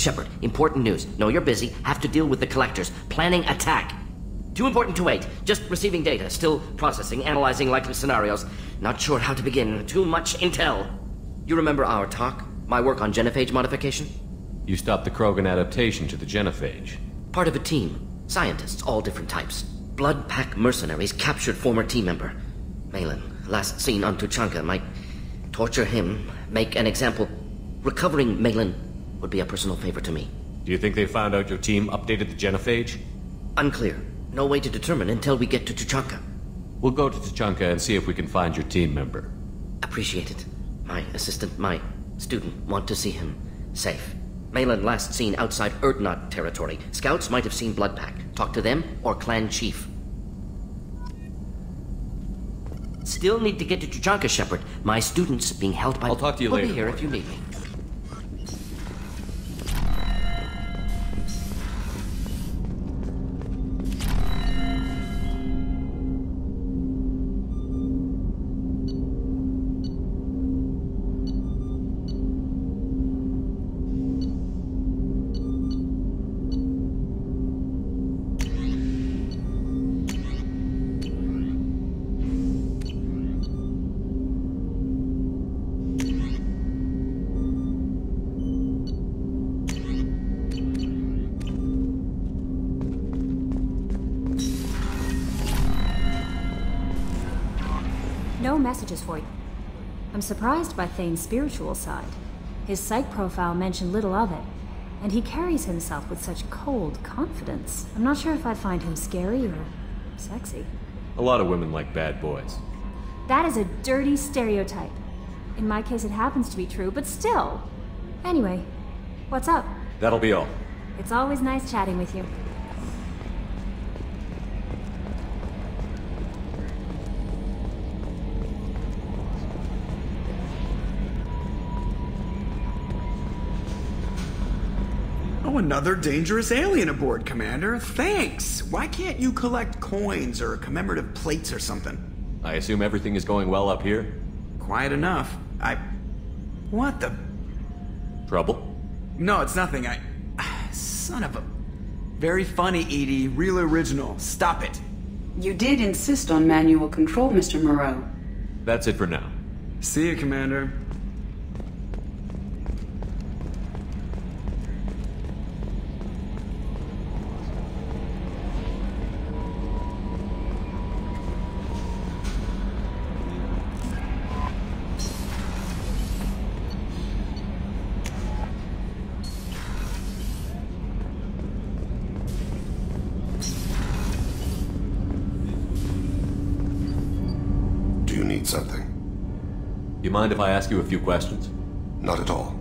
Shepard, important news. Know you're busy. Have to deal with the collectors. Planning attack. Too important to wait. Just receiving data. Still processing, analyzing likely scenarios. Not sure how to begin. Too much intel. You remember our talk? My work on genophage modification? You stopped the Krogan adaptation to the genophage. Part of a team. Scientists, all different types. Blood pack mercenaries captured former team member. Malin, last seen on Tuchanka, might torture him, make an example. Recovering Malin would be a personal favor to me. Do you think they found out your team updated the genophage? Unclear. No way to determine until we get to Tuchanka. We'll go to Tuchanka and see if we can find your team member. Appreciate it. My assistant, my student, want to see him safe. Malin last seen outside Erdnot territory. Scouts might have seen Bloodpack. Talk to them or clan chief. Still need to get to Tuchanka, Shepard. My student's being held by... I'll talk to you later. We'll be here if you need me. No messages for you. I'm surprised by Thane's spiritual side. His psych profile mentioned little of it, and he carries himself with such cold confidence. I'm not sure if I'd find him scary or sexy. A lot of women like bad boys. That is a dirty stereotype. In my case, it happens to be true, but still. Anyway, what's up? That'll be all. It's always nice chatting with you. Oh, another dangerous alien aboard, Commander. Thanks. Why can't you collect coins or commemorative plates or something? I assume everything is going well up here? Quiet enough. What the... Trouble? No, it's nothing. Son of a... Very funny, Edie. Real original. Stop it. You did insist on manual control, Mr. Moreau. That's it for now. See you, Commander. Something. You mind if I ask you a few questions? Not at all.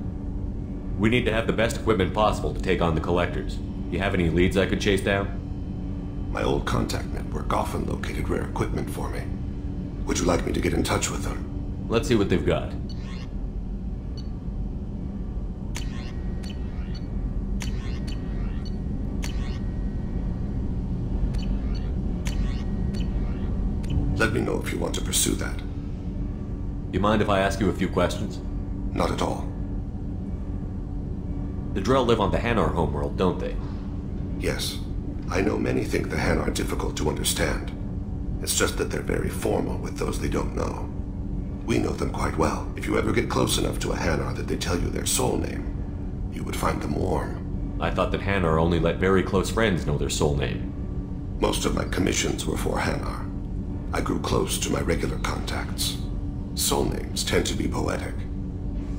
We need to have the best equipment possible to take on the collectors. You have any leads I could chase down? My old contact network often located rare equipment for me. Would you like me to get in touch with them? Let's see what they've got. Let me know if you want to pursue that. You mind if I ask you a few questions? Not at all. The Drell live on the Hanar homeworld, don't they? Yes. I know many think the Hanar difficult to understand. It's just that they're very formal with those they don't know. We know them quite well. If you ever get close enough to a Hanar that they tell you their soul name, you would find them warm. I thought that Hanar only let very close friends know their soul name. Most of my commissions were for Hanar. I grew close to my regular contacts. Soul names tend to be poetic.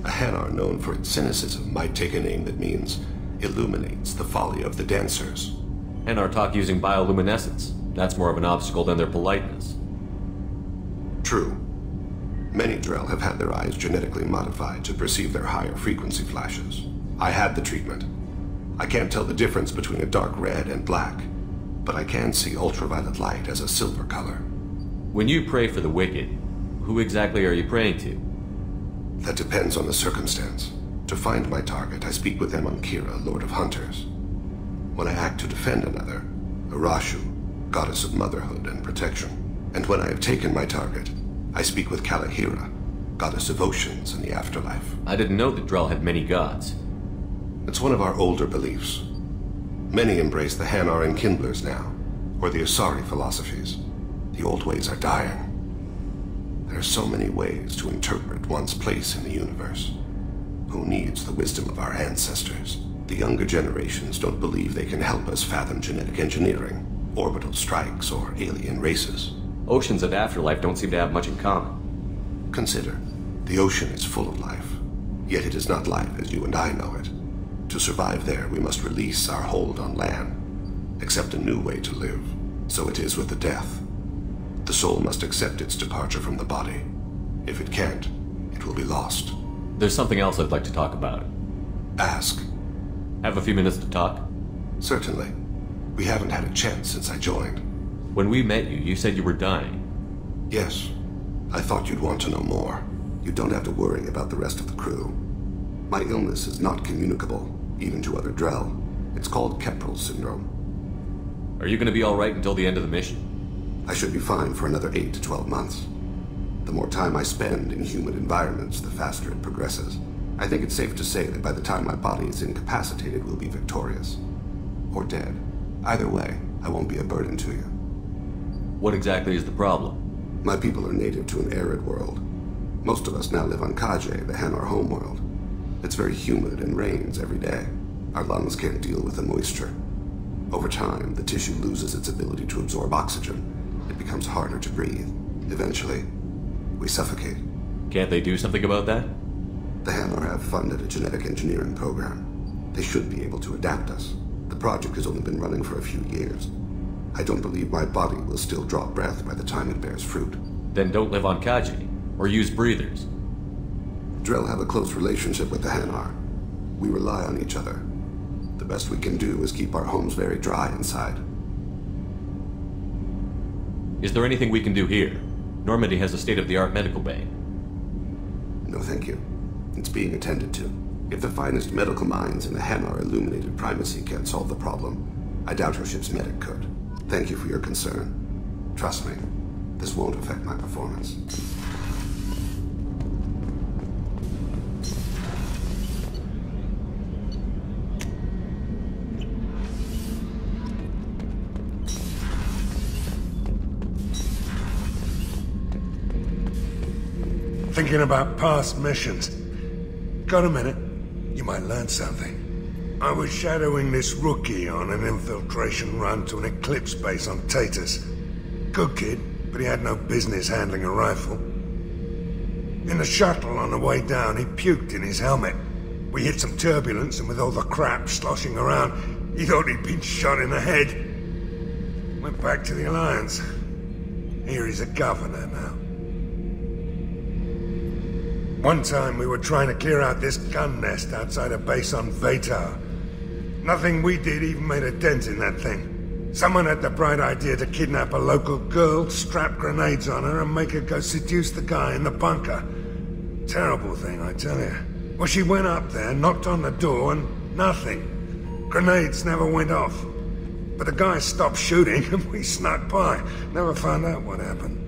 A Hanar known for its cynicism might take a name that means illuminates the folly of the dancers. Hanar talk using bioluminescence. That's more of an obstacle than their politeness. True. Many Drell have had their eyes genetically modified to perceive their higher frequency flashes. I had the treatment. I can't tell the difference between a dark red and black, but I can see ultraviolet light as a silver color. When you pray for the wicked, who exactly are you praying to? That depends on the circumstance. To find my target, I speak with Kira, Lord of Hunters. When I act to defend another, Arashu, Goddess of Motherhood and Protection. And when I have taken my target, I speak with Kalahira, Goddess of Oceans and the Afterlife. I didn't know that Drell had many gods. It's one of our older beliefs. Many embrace the Hanar and Kindlers now, or the Asari philosophies. The old ways are dying. There are so many ways to interpret one's place in the universe. Who needs the wisdom of our ancestors? The younger generations don't believe they can help us fathom genetic engineering, orbital strikes, or alien races. Oceans and afterlife don't seem to have much in common. Consider, the ocean is full of life, yet it is not life as you and I know it. To survive there, we must release our hold on land, accept a new way to live. So it is with the death. The soul must accept its departure from the body. If it can't, it will be lost. There's something else I'd like to talk about. Ask. Have a few minutes to talk? Certainly. We haven't had a chance since I joined. When we met you, you said you were dying. Yes. I thought you'd want to know more. You don't have to worry about the rest of the crew. My illness is not communicable, even to other Drell. It's called Keprel syndrome. Are you going to be alright until the end of the mission? I should be fine for another 8 to 12 months. The more time I spend in human environments, the faster it progresses. I think it's safe to say that by the time my body is incapacitated, we'll be victorious. Or dead. Either way, I won't be a burden to you. What exactly is the problem? My people are native to an arid world. Most of us now live on Kajay, the Hanar homeworld. It's very humid and rains every day. Our lungs can't deal with the moisture. Over time, the tissue loses its ability to absorb oxygen. It becomes harder to breathe. Eventually, we suffocate. Can't they do something about that? The Hanar have funded a genetic engineering program. They should be able to adapt us. The project has only been running for a few years. I don't believe my body will still draw breath by the time it bears fruit. Then don't live on Kaji, or use breathers. Drell have a close relationship with the Hanar. We rely on each other. The best we can do is keep our homes very dry inside. Is there anything we can do here? Normandy has a state-of-the-art medical bay. No, thank you. It's being attended to. If the finest medical minds in the Hanar illuminated primacy can't solve the problem, I doubt your ship's medic could. Thank you for your concern. Trust me, this won't affect my performance. Thinking about past missions. Got a minute? You might learn something. I was shadowing this rookie on an infiltration run to an Eclipse base on Tatus. Good kid, but he had no business handling a rifle. In the shuttle on the way down, he puked in his helmet. We hit some turbulence, and with all the crap sloshing around, he thought he'd been shot in the head. Went back to the Alliance. Here he's a governor now. One time we were trying to clear out this gun nest outside a base on Vatar. Nothing we did even made a dent in that thing. Someone had the bright idea to kidnap a local girl, strap grenades on her, and make her go seduce the guy in the bunker. Terrible thing, I tell you. Well, she went up there, knocked on the door, and nothing. Grenades never went off. But the guy stopped shooting, and we snuck by. Never found out what happened.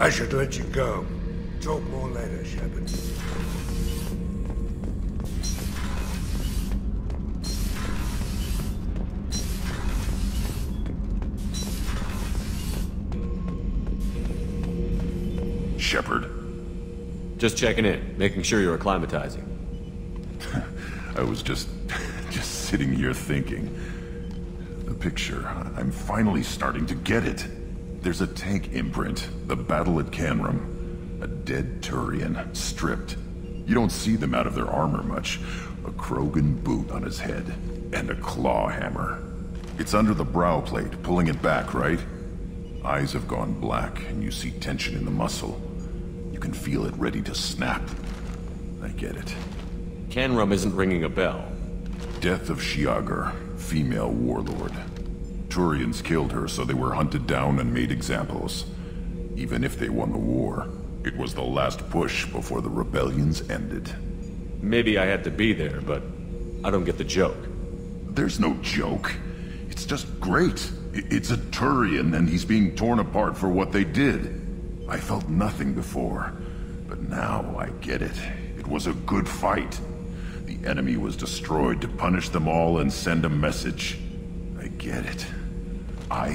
I should let you go. Talk more later, Shepard. Shepard? Just checking in, making sure you're acclimatizing. I was just sitting here thinking. The picture, I'm finally starting to get it. There's a tank imprint, the battle at Canrum. A dead Turian, stripped. You don't see them out of their armor much. A Krogan boot on his head, and a claw hammer. It's under the brow plate, pulling it back, right? Eyes have gone black, and you see tension in the muscle. You can feel it ready to snap. I get it. Canrum isn't ringing a bell. Death of Shiagar, female warlord. Turians killed her, so they were hunted down and made examples. Even if they won the war, it was the last push before the rebellions ended. Maybe I had to be there, but I don't get the joke. There's no joke. It's just great. It's a Turian, and he's being torn apart for what they did. I felt nothing before, but now I get it. It was a good fight. The enemy was destroyed to punish them all and send a message. I get it. I